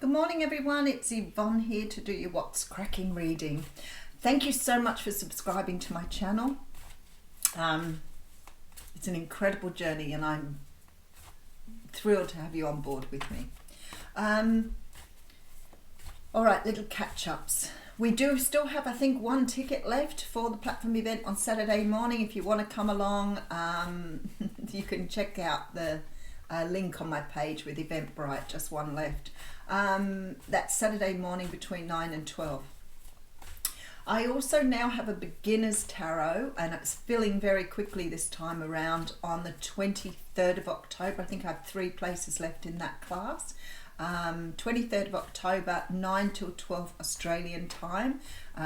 Good morning everyone, it's Yvonne here to do your What's Cracking reading. Thank you so much for subscribing to my channel. It's an incredible journey and I'm thrilled to have you on board with me. Alright, little catch-ups. We do still have, I think, one ticket left for the platform event on Saturday morning. If you want to come along, you can check out the link on my page with Eventbrite, just one left. That's Saturday morning between 9 and 12. I also now have a beginner's tarot and it's filling very quickly this time around on the 23rd of October. I think I have 3 places left in that class. 23rd of October, 9 till 12 Australian time.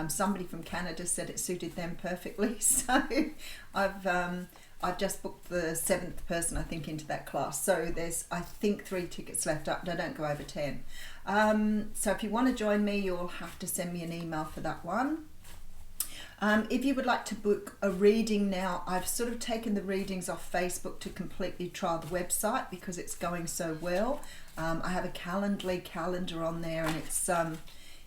Somebody from Canada said it suited them perfectly, so I've just booked the 7th person, I think, into that class. So there's, I think, 3 tickets left up. I don't go over 10. So if you want to join me, you'll have to send me an email for that one. If you would like to book a reading now, I've sort of taken the readings off Facebook to completely trial the website because it's going so well. I have a Calendly calendar on there and it's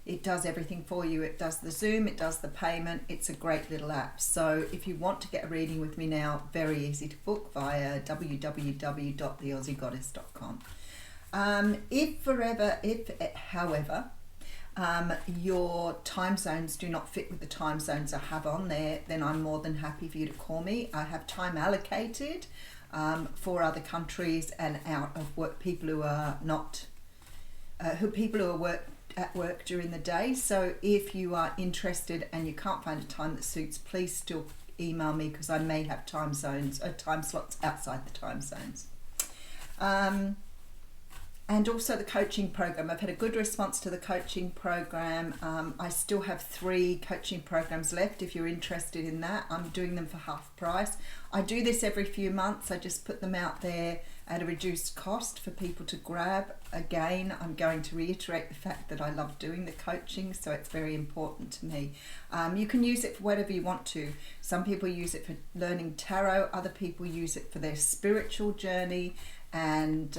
it does everything for you. It does the Zoom, it does the payment. It's a great little app. So if you want to get a reading with me now, very easy to book via www.theaussiegoddess.com. However, your time zones do not fit with the time zones I have on there, then I'm more than happy for you to call me. I have time allocated for other countries and out of work, people who are not, people who are at work during the day. So if you are interested and you can't find a time that suits, please still email me because I may have time zones or time slots outside the time zones. And also the coaching program. I've had a good response to the coaching program. I still have 3 coaching programs left. If you're interested in that, I'm doing them for half price. I do this every few months. I just put them out there at a reduced cost for people to grab. Again, I'm going to reiterate the fact that I love doing the coaching, so it's very important to me. You can use it for whatever you want to. Some people use it for learning tarot, other people use it for their spiritual journey, and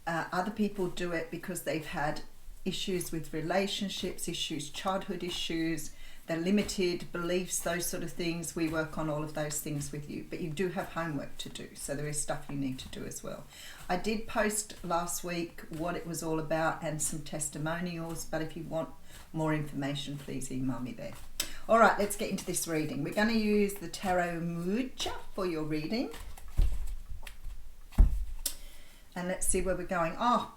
other people do it because they've had issues with relationships, childhood issues, their limited beliefs, those sort of things. We work on all of those things with you, but you do have homework to do, so there is stuff you need to do as well. I did post last week what it was all about and some testimonials, but if you want more information, please email me there. All right, let's get into this reading. We're going to use the Tarot Mucha for your reading. And let's see where we're going. Oh,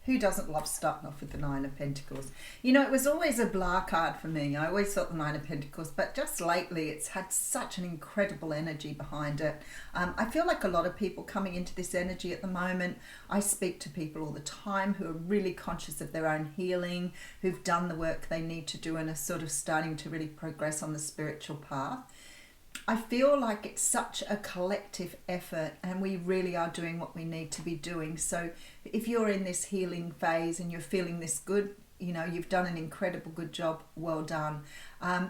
who doesn't love starting off with the 9 of Pentacles? You know, it was always a blah card for me. I always thought the 9 of Pentacles, but just lately it's had such an incredible energy behind it. I feel like a lot of people coming into this energy at the moment. I speak to people all the time who are really conscious of their own healing, who've done the work they need to do and are sort of starting to really progress on the spiritual path. I feel like it's such a collective effort and we really are doing what we need to be doing. So if you're in this healing phase and you're feeling this good, you know, you've done an incredible good job. Well done.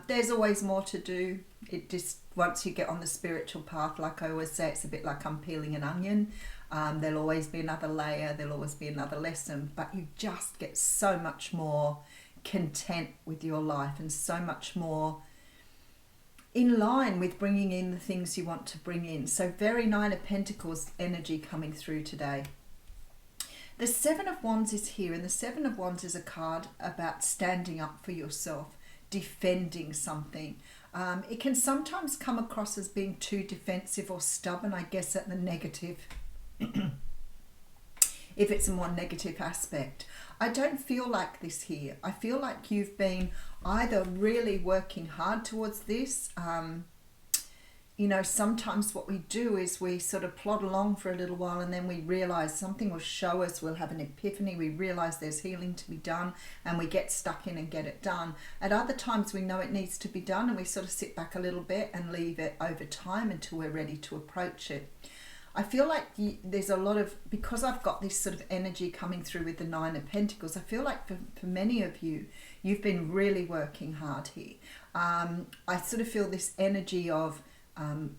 There's always more to do. It just, once you get on the spiritual path, like I always say, it's a bit like I'm peeling an onion. There'll always be another layer. There'll always be another lesson, but you just get so much more content with your life and so much more in line with bringing in the things you want to bring in. So very 9 of Pentacles energy coming through today. The 7 of Wands is here, and the 7 of Wands is a card about standing up for yourself, defending something. It can sometimes come across as being too defensive or stubborn, I guess, at the negative. If it's a more negative aspect. I don't feel like this here. I feel like you've been either really working hard towards this. You know, sometimes what we do is we sort of plod along for a little while and then we realize something will show us, we'll have an epiphany, we realize there's healing to be done and we get stuck in and get it done. At other times we know it needs to be done and we sort of sit back a little bit and leave it over time until we're ready to approach it. I feel like there's a lot of, because I've got this sort of energy coming through with the 9 of Pentacles, I feel like for many of you, you've been really working hard here. I sort of feel this energy of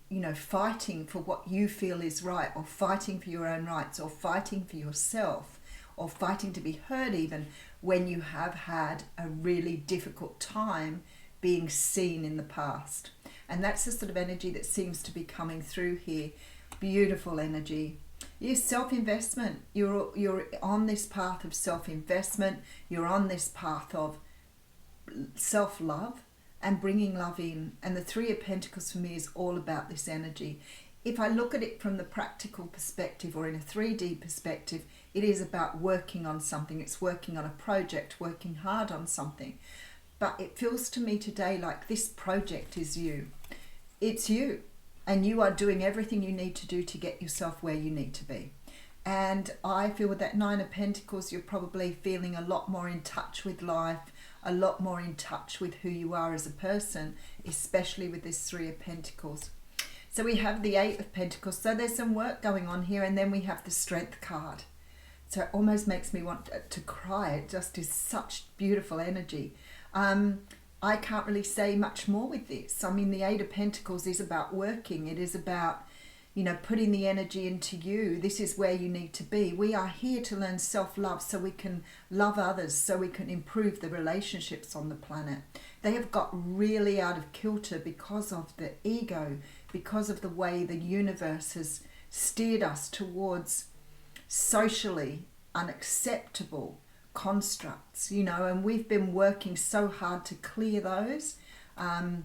you know, fighting for what you feel is right, or fighting for your own rights, or fighting for yourself. or fighting to be heard even when you have had a really difficult time being seen in the past. And that's the sort of energy that seems to be coming through here. Beautiful energy. Your self-investment. You're on this path of self-investment. You're on this path of self-love and bringing love in. And the Three of Pentacles for me is all about this energy. If I look at it from the practical perspective or in a 3D perspective, it is about working on something. It's working on a project, working hard on something. But it feels to me today like this project is you. It's you. And you are doing everything you need to do to get yourself where you need to be. And I feel with that Nine of Pentacles, you're probably feeling a lot more in touch with life, a lot more in touch with who you are as a person, especially with this Three of Pentacles. So we have the Eight of Pentacles. So there's some work going on here. And then we have the Strength card. So it almost makes me want to cry. It just is such beautiful energy. I can't really say much more with this. I mean, the Eight of Pentacles is about working. It is about, you know, putting the energy into you. This is where you need to be. We are here to learn self-love so we can love others, so we can improve the relationships on the planet. They have got really out of kilter because of the ego, because of the way the universe has steered us towards socially unacceptable constructs, you know, and we've been working so hard to clear those. And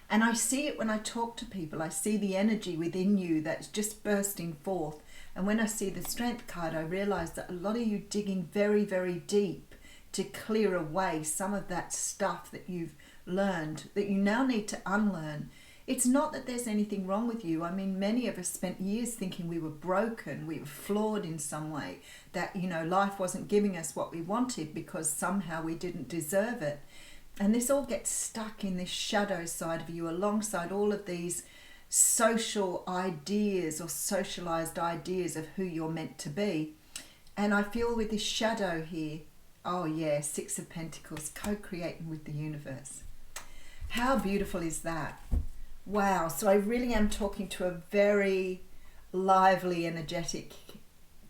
I see it when I talk to people. I see the energy within you that's just bursting forth. And when I see the Strength card, I realize that a lot of you digging very, very deep to clear away some of that stuff that you've learned, that you now need to unlearn. It's not that there's anything wrong with you. I mean, many of us spent years thinking we were broken, we were flawed in some way, that, you know, life wasn't giving us what we wanted because somehow we didn't deserve it. And this all gets stuck in this shadow side of you alongside all of these social ideas or socialized ideas of who you're meant to be. And I feel with this shadow here, oh yeah, Six of Pentacles, co-creating with the universe. How beautiful is that? Wow, so I really am talking to a very lively, energetic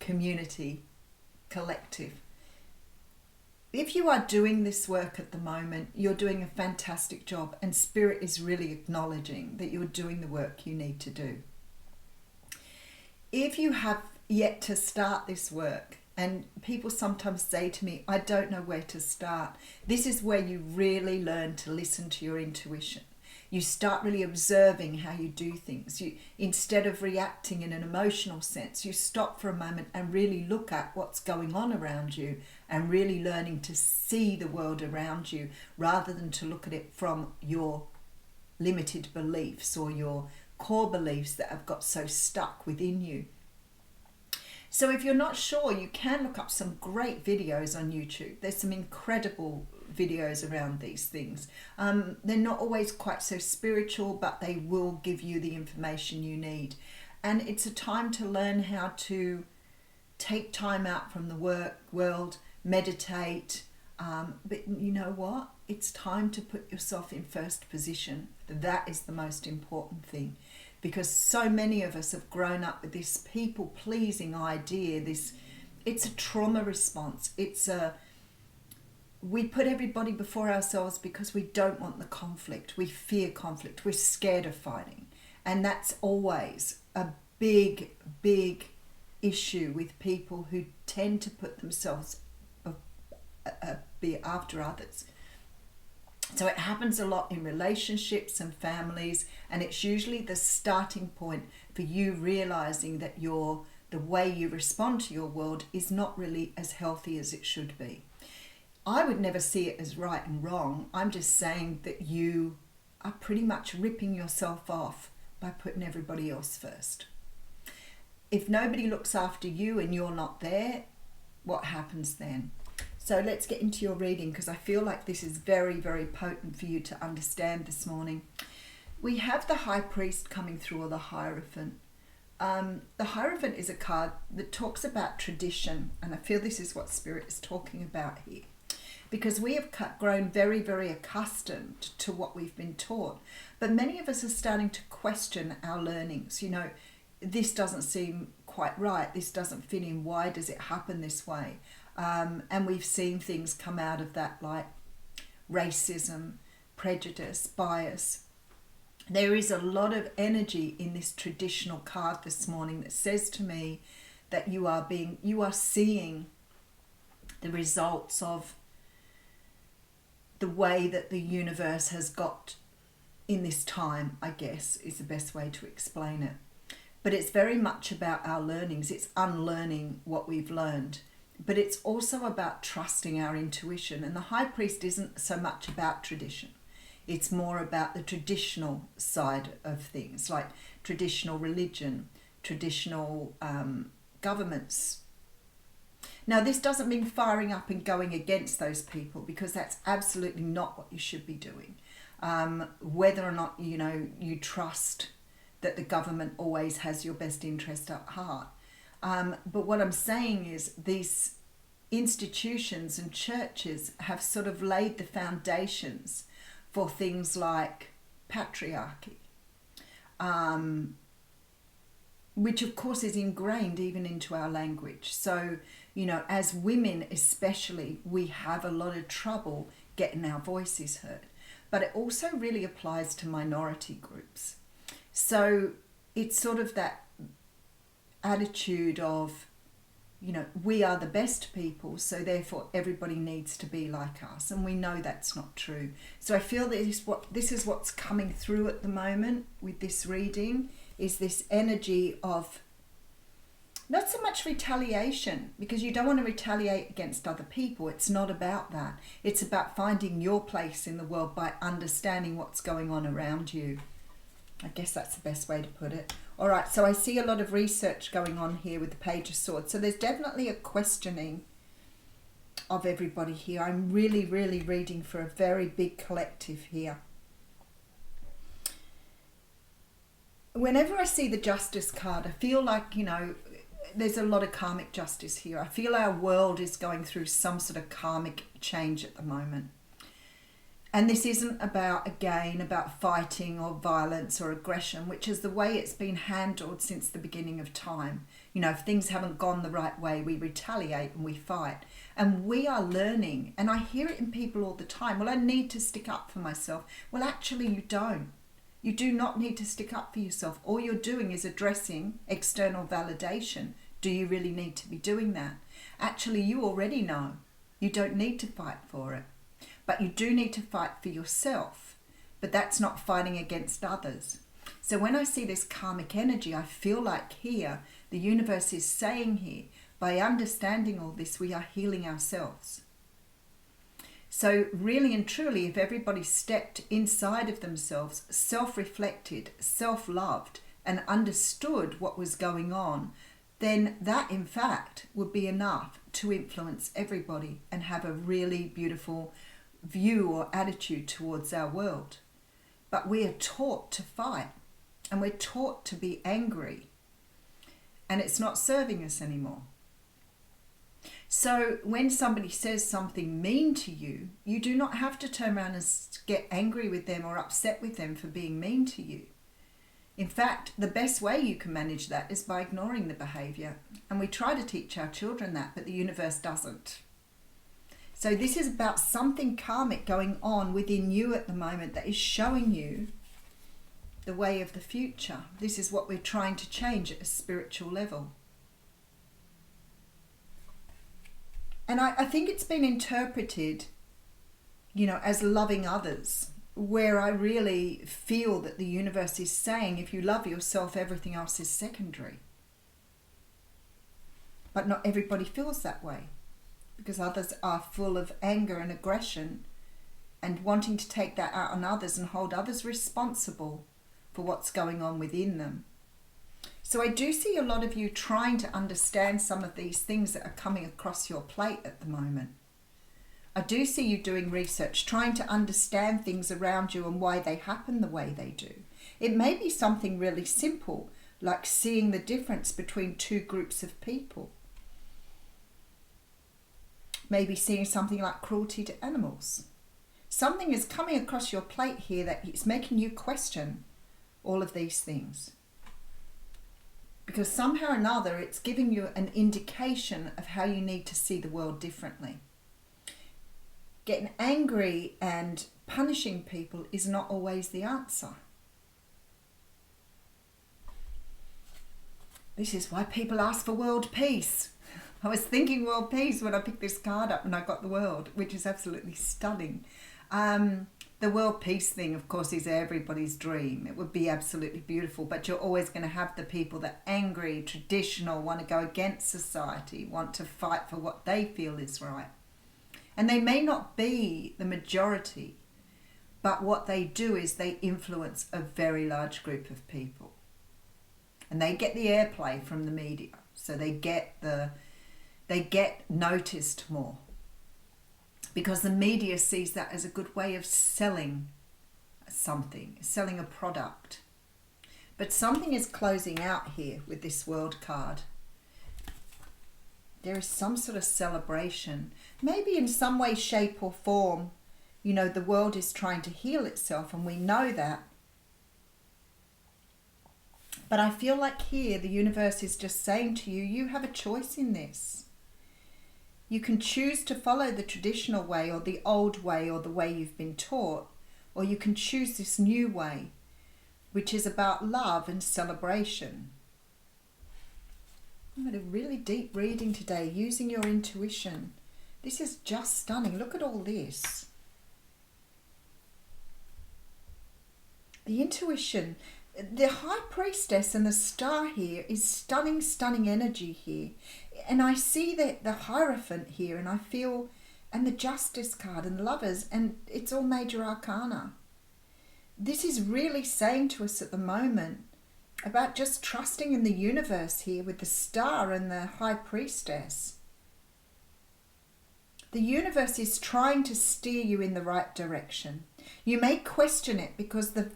community, collective. If you are doing this work at the moment, you're doing a fantastic job, and Spirit is really acknowledging that you're doing the work you need to do. If you have yet to start this work, and people sometimes say to me, I don't know where to start, this is where you really learn to listen to your intuition. You start really observing how you do things. You, instead of reacting in an emotional sense, you stop for a moment and really look at what's going on around you and really learning to see the world around you rather than to look at it from your limited beliefs or your core beliefs that have got so stuck within you. So if you're not sure, you can look up some great videos on YouTube. There's some incredible videos around these things. They're not always quite so spiritual, but they will give you the information you need. And it's a time to learn how to take time out from the world, meditate. But you know what? It's time to put yourself in first position. That is the most important thing. Because so many of us have grown up with this people-pleasing idea. It's a trauma response. We put everybody before ourselves because we don't want the conflict. We fear conflict. We're scared of fighting. And that's always a big, big issue with people who tend to put themselves after others. So it happens a lot in relationships and families, and it's usually the starting point for you realizing that the way you respond to your world is not really as healthy as it should be. I would never see it as right and wrong. I'm just saying that you are pretty much ripping yourself off by putting everybody else first. If nobody looks after you and you're not there, what happens then? So let's get into your reading, because I feel like this is very, very potent for you to understand this morning. We have the High Priest coming through, or the Hierophant. The Hierophant is a card that talks about tradition, and I feel this is what Spirit is talking about here. Because we have grown very, very accustomed to what we've been taught. But many of us are starting to question our learnings. You know, this doesn't seem quite right. This doesn't fit in. Why does it happen this way? And we've seen things come out of that like racism, prejudice, bias. There is a lot of energy in this traditional card this morning that says to me that you are seeing the results of the way that the universe has got in this time, I guess, is the best way to explain it. But it's very much about our learnings. It's unlearning what we've learned. But it's also about trusting our intuition. And the High Priest isn't so much about tradition. It's more about the traditional side of things, like traditional religion, traditional governments. Now, this doesn't mean firing up and going against those people, because that's absolutely not what you should be doing. Whether or not, you trust that the government always has your best interest at heart. But what I'm saying is these institutions and churches have sort of laid the foundations for things like patriarchy, which of course is ingrained even into our language. So, as women especially, we have a lot of trouble getting our voices heard. But it also really applies to minority groups. So it's sort of that attitude of, we are the best people, so therefore everybody needs to be like us. And we know that's not true. So I feel that this is what's coming through at the moment with this reading, is this energy of not so much retaliation, because you don't want to retaliate against other people. It's not about that. It's about finding your place in the world by understanding what's going on around you. I guess that's the best way to put it. All right, so I see a lot of research going on here with the Page of Swords. So there's definitely a questioning of everybody here. I'm really, really reading for a very big collective here. Whenever I see the Justice card, I feel like, there's a lot of karmic justice here. I feel our world is going through some sort of karmic change at the moment. And this isn't about fighting or violence or aggression, which is the way it's been handled since the beginning of time. If things haven't gone the right way, we retaliate and we fight. And we are learning, and I hear it in people all the time, well, I need to stick up for myself. Well, actually, you don't. You do not need to stick up for yourself. All you're doing is addressing external validation. Do you really need to be doing that? Actually, you already know. You don't need to fight for it. But you do need to fight for yourself. But that's not fighting against others. So when I see this karmic energy, I feel like here, the universe is saying here, by understanding all this, we are healing ourselves. So really and truly, if everybody stepped inside of themselves, self-reflected, self-loved, and understood what was going on, then that, in fact, would be enough to influence everybody and have a really beautiful view or attitude towards our world. But we are taught to fight, and we're taught to be angry, and it's not serving us anymore. So when somebody says something mean to you, you do not have to turn around and get angry with them or upset with them for being mean to you. In fact, the best way you can manage that is by ignoring the behavior. And we try to teach our children that, but the universe doesn't. So this is about something karmic going on within you at the moment that is showing you the way of the future. This is what we're trying to change at a spiritual level. And I think it's been interpreted, as loving others, where I really feel that the universe is saying, if you love yourself, everything else is secondary. But not everybody feels that way, because others are full of anger and aggression and wanting to take that out on others and hold others responsible for what's going on within them. So I do see a lot of you trying to understand some of these things that are coming across your plate at the moment. I do see you doing research, trying to understand things around you and why they happen the way they do. It may be something really simple, like seeing the difference between two groups of people. Maybe seeing something like cruelty to animals. Something is coming across your plate here that it's making you question all of these things. because somehow or another it's giving you an indication of how you need to see the world differently. Getting angry and punishing people is not always the answer. This is why people ask for world peace. I was thinking world peace when I picked this card up and I got the world, which is absolutely stunning. The world peace thing, of course, is everybody's dream. It would be absolutely beautiful, but you're always going to have the people that are angry, traditional, want to go against society, want to fight for what they feel is right. And they may not be the majority, but what they do is they influence a very large group of people. And they get the airplay from the media, so they get noticed more. Because the media sees that as a good way of selling something, selling a product. But something is closing out here with this world card. There is some sort of celebration. Maybe in some way, shape or form, you know, the world is trying to heal itself and we know that. But I feel like here the universe is just saying to you, you have a choice in this. You can choose to follow the traditional way or the old way or the way you've been taught, or you can choose this new way, which is about love and celebration. I'm at a really deep reading today, using your intuition. This is just stunning. Look at all this. The intuition. The High Priestess and the Star here is stunning, stunning energy here. And I see the Hierophant here, and I feel, and the Justice card and Lovers, and it's all major arcana. This is really saying to us at the moment about just trusting in the universe here with the Star and the High Priestess. The universe is trying to steer you in the right direction. You may question it because the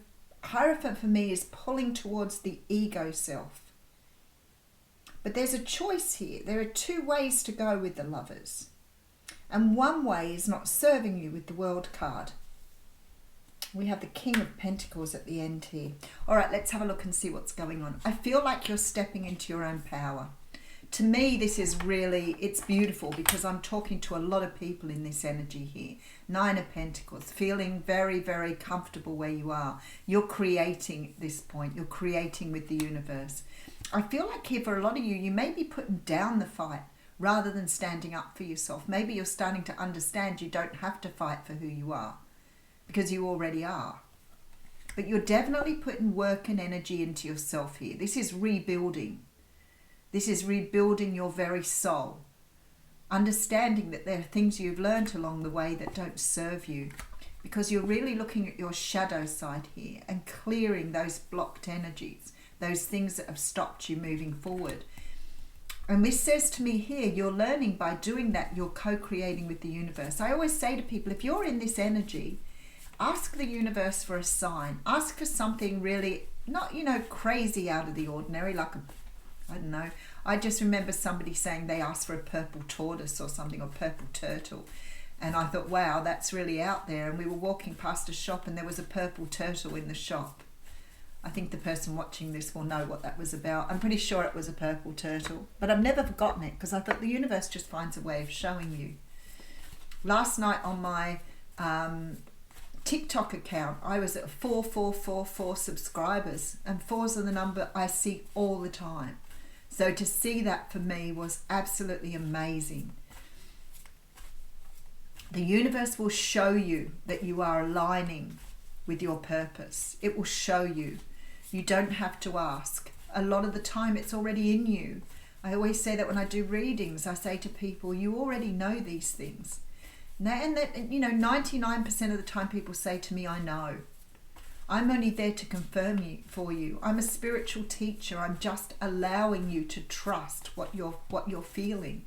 Hierophant for me is pulling towards the ego self. But there's a choice here. There are two ways to go with the Lovers. And one way is not serving you with the World card. We have the King of Pentacles at the end here. All right, let's have a look and see what's going on. I feel like you're stepping into your own power. To me, this is really, it's beautiful because I'm talking to a lot of people in this energy here. Nine of Pentacles, feeling very, very comfortable where you are. You're creating at this point. You're creating with the universe. I feel like here for a lot of you, you may be putting down the fight rather than standing up for yourself. Maybe you're starting to understand you don't have to fight for who you are because you already are. But you're definitely putting work and energy into yourself here. This is rebuilding. This is rebuilding your very soul. Understanding that there are things you've learned along the way that don't serve you. Because you're really looking at your shadow side here and clearing those blocked energies. Those things that have stopped you moving forward. And this says to me here, you're learning by doing that, you're co-creating with the universe. I always say to people, if you're in this energy, ask the universe for a sign. Ask for something really, not, crazy out of the ordinary, like I don't know. I just remember somebody saying they asked for a purple tortoise or something, or purple turtle. And I thought, wow, that's really out there. And we were walking past a shop and there was a purple turtle in the shop. I think the person watching this will know what that was about. I'm pretty sure it was a purple turtle. But I've never forgotten it because I thought the universe just finds a way of showing you. Last night on my TikTok account, I was at 4444 subscribers. And 4's are the number I see all the time. So to see that for me was absolutely amazing. The universe will show you that you are aligning with your purpose. It will show you. You don't have to ask. A lot of the time it's already in you. I always say that when I do readings, I say to people, you already know these things. And that, 99% of the time people say to me, I know. I'm only there to confirm for you. I'm a spiritual teacher. I'm just allowing you to trust what you're feeling,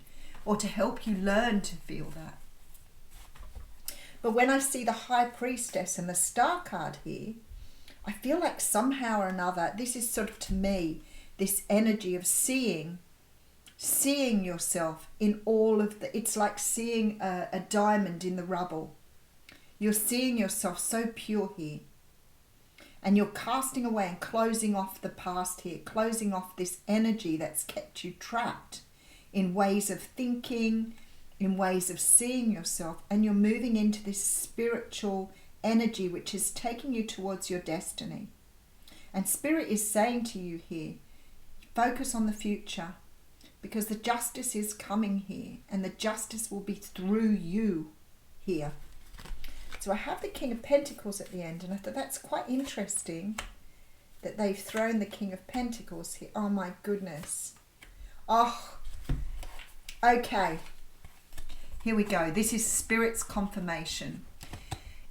or to help you learn to feel that. But when I see the High Priestess and the Star card here, I feel like somehow or another, this is sort of, to me, this energy of seeing yourself in all of it's like seeing a diamond in the rubble. You're seeing yourself so pure here. And you're casting away and closing off the past here, closing off this energy that's kept you trapped in ways of thinking, in ways of seeing yourself. And you're moving into this spiritual energy which is taking you towards your destiny. And Spirit is saying to you here, focus on the future, because the justice is coming here, and the justice will be through you here. So I have the King of Pentacles at the end, and I thought that's quite interesting that they've thrown the King of Pentacles here. Oh my goodness. Oh, okay. Here we go. This is Spirit's confirmation.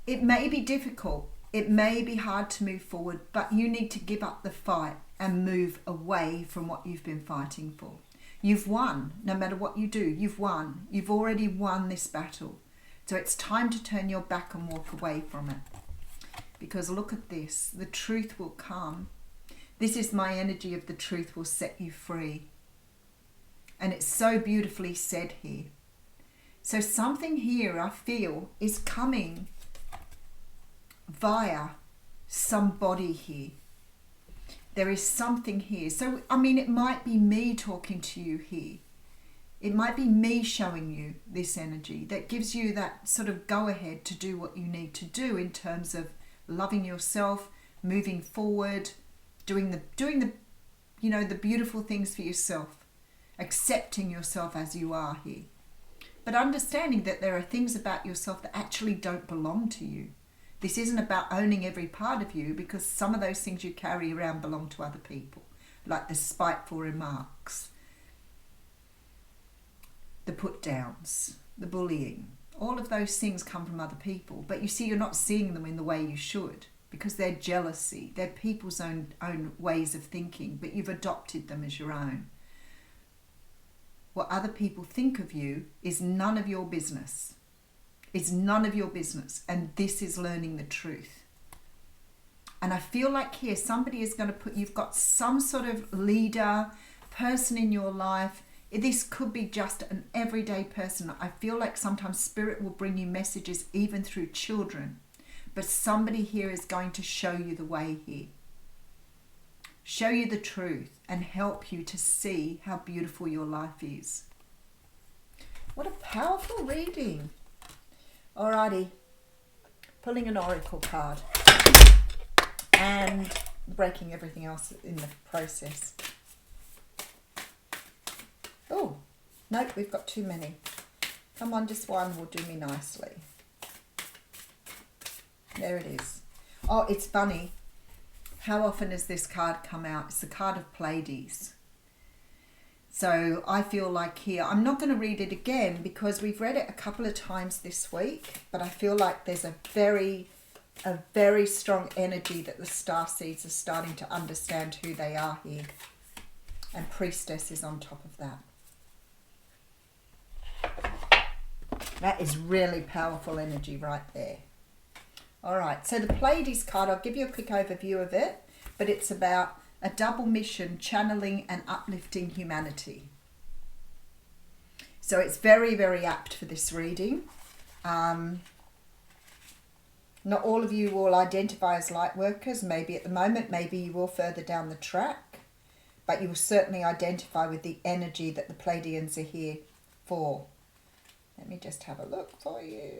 It may be difficult. It may be hard to move forward, but you need to give up the fight and move away from what you've been fighting for. You've won. No matter what you do, you've won. You've already won this battle. So it's time to turn your back and walk away from it. Because look at this. The truth will come. This is my energy of the truth will set you free. And it's so beautifully said here. So something here I feel is coming via somebody here. There is something here. So, I mean, it might be me talking to you here. It might be me showing you this energy that gives you that sort of go ahead to do what you need to do in terms of loving yourself, moving forward, doing the you know, the beautiful things for yourself, accepting yourself as you are here. But understanding that there are things about yourself that actually don't belong to you. This isn't about owning every part of you, because some of those things you carry around belong to other people, like the spiteful remarks, the put downs, the bullying. All of those things come from other people, but you see, you're not seeing them in the way you should, because they're jealousy, they're people's own ways of thinking, but you've adopted them as your own. What other people think of you is none of your business. It's none of your business, and this is learning the truth. And I feel like here somebody is going to put, you've got some sort of leader, person in your life. This could be just an everyday person. I feel like sometimes Spirit will bring you messages even through children, but somebody here is going to show you the way here. Show you the truth and help you to see how beautiful your life is. What a powerful reading. Alrighty, pulling an oracle card and breaking everything else in the process. Oh, nope, we've got too many. Come on, just one will do me nicely. There it is. Oh, it's funny. How often does this card come out? It's the card of Pleiades. So I feel like here, I'm not going to read it again because we've read it a couple of times this week, but I feel like there's a very strong energy that the starseeds are starting to understand who they are here. And Priestess is on top of that. That is really powerful energy right there. All right, so the Pleiades card, I'll give you a quick overview of it, but it's about a double mission, channeling and uplifting humanity. So it's very, very apt for this reading. Not all of you will identify as light workers, maybe at the moment, maybe you will further down the track, but you will certainly identify with the energy that the Pleiadians are here for. Let me just have a look for you.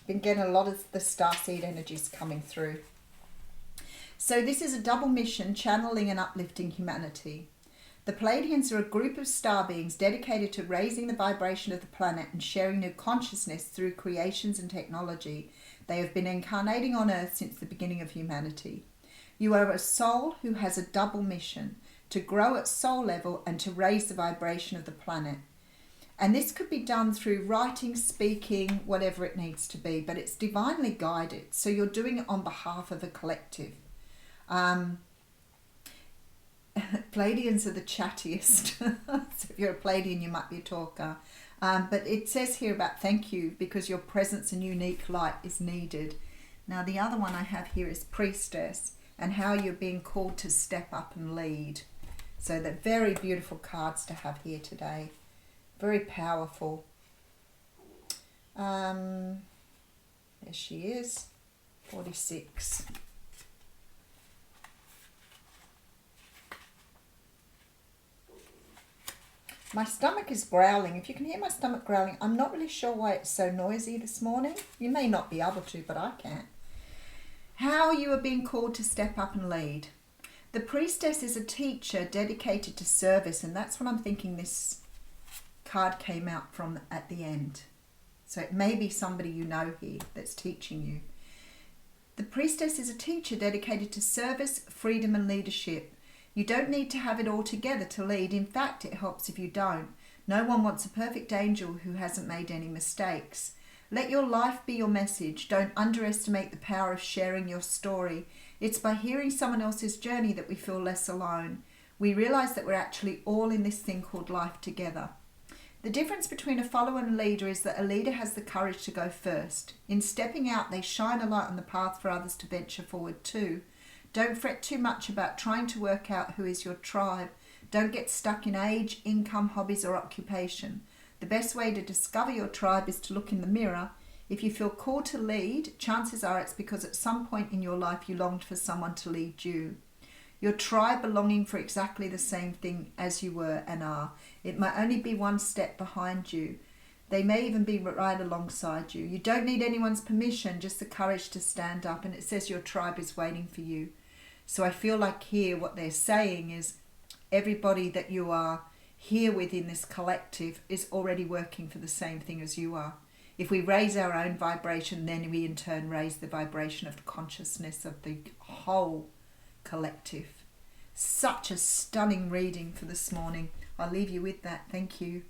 Been getting a lot of the starseed energies coming through. So this is a double mission, channeling and uplifting humanity. The Pleiadians are a group of star beings dedicated to raising the vibration of the planet and sharing new consciousness through creations and technology. They have been incarnating on Earth since the beginning of humanity. You are a soul who has a double mission, to grow at soul level and to raise the vibration of the planet. And this could be done through writing, speaking, whatever it needs to be, but it's divinely guided. So you're doing it on behalf of a collective. Pleiadians are the chattiest. So if you're a Pleiadian, you might be a talker. But it says here about thank you because your presence and unique light is needed. Now the other one I have here is Priestess and how you're being called to step up and lead. So they're very beautiful cards to have here today. Very powerful. There she is, 46. My stomach is growling. If you can hear my stomach growling, I'm not really sure why it's so noisy this morning. You may not be able to, but I can. How you are being called to step up and lead. The priestess is a teacher dedicated to service, and that's what I'm thinking this card came out from at the end. So it may be somebody you know here that's teaching you. The priestess is a teacher dedicated to service, freedom and leadership. You don't need to have it all together to lead. In fact, it helps if you don't. No one wants a perfect angel who hasn't made any mistakes. Let your life be your message. Don't underestimate the power of sharing your story. It's by hearing someone else's journey that we feel less alone. We realize that we're actually all in this thing called life together. The difference between a follower and a leader is that a leader has the courage to go first. In stepping out, they shine a light on the path for others to venture forward too. Don't fret too much about trying to work out who is your tribe. Don't get stuck in age, income, hobbies or occupation. The best way to discover your tribe is to look in the mirror. If you feel called to lead, chances are it's because at some point in your life you longed for someone to lead you. Your tribe are longing for exactly the same thing as you were and are. It might only be one step behind you. They may even be right alongside you. You don't need anyone's permission, just the courage to stand up. And it says your tribe is waiting for you. So I feel like here what they're saying is everybody that you are here within this collective is already working for the same thing as you are. If we raise our own vibration, then we in turn raise the vibration of the consciousness of the whole collective. Such a stunning reading for this morning. I'll leave you with that. Thank you.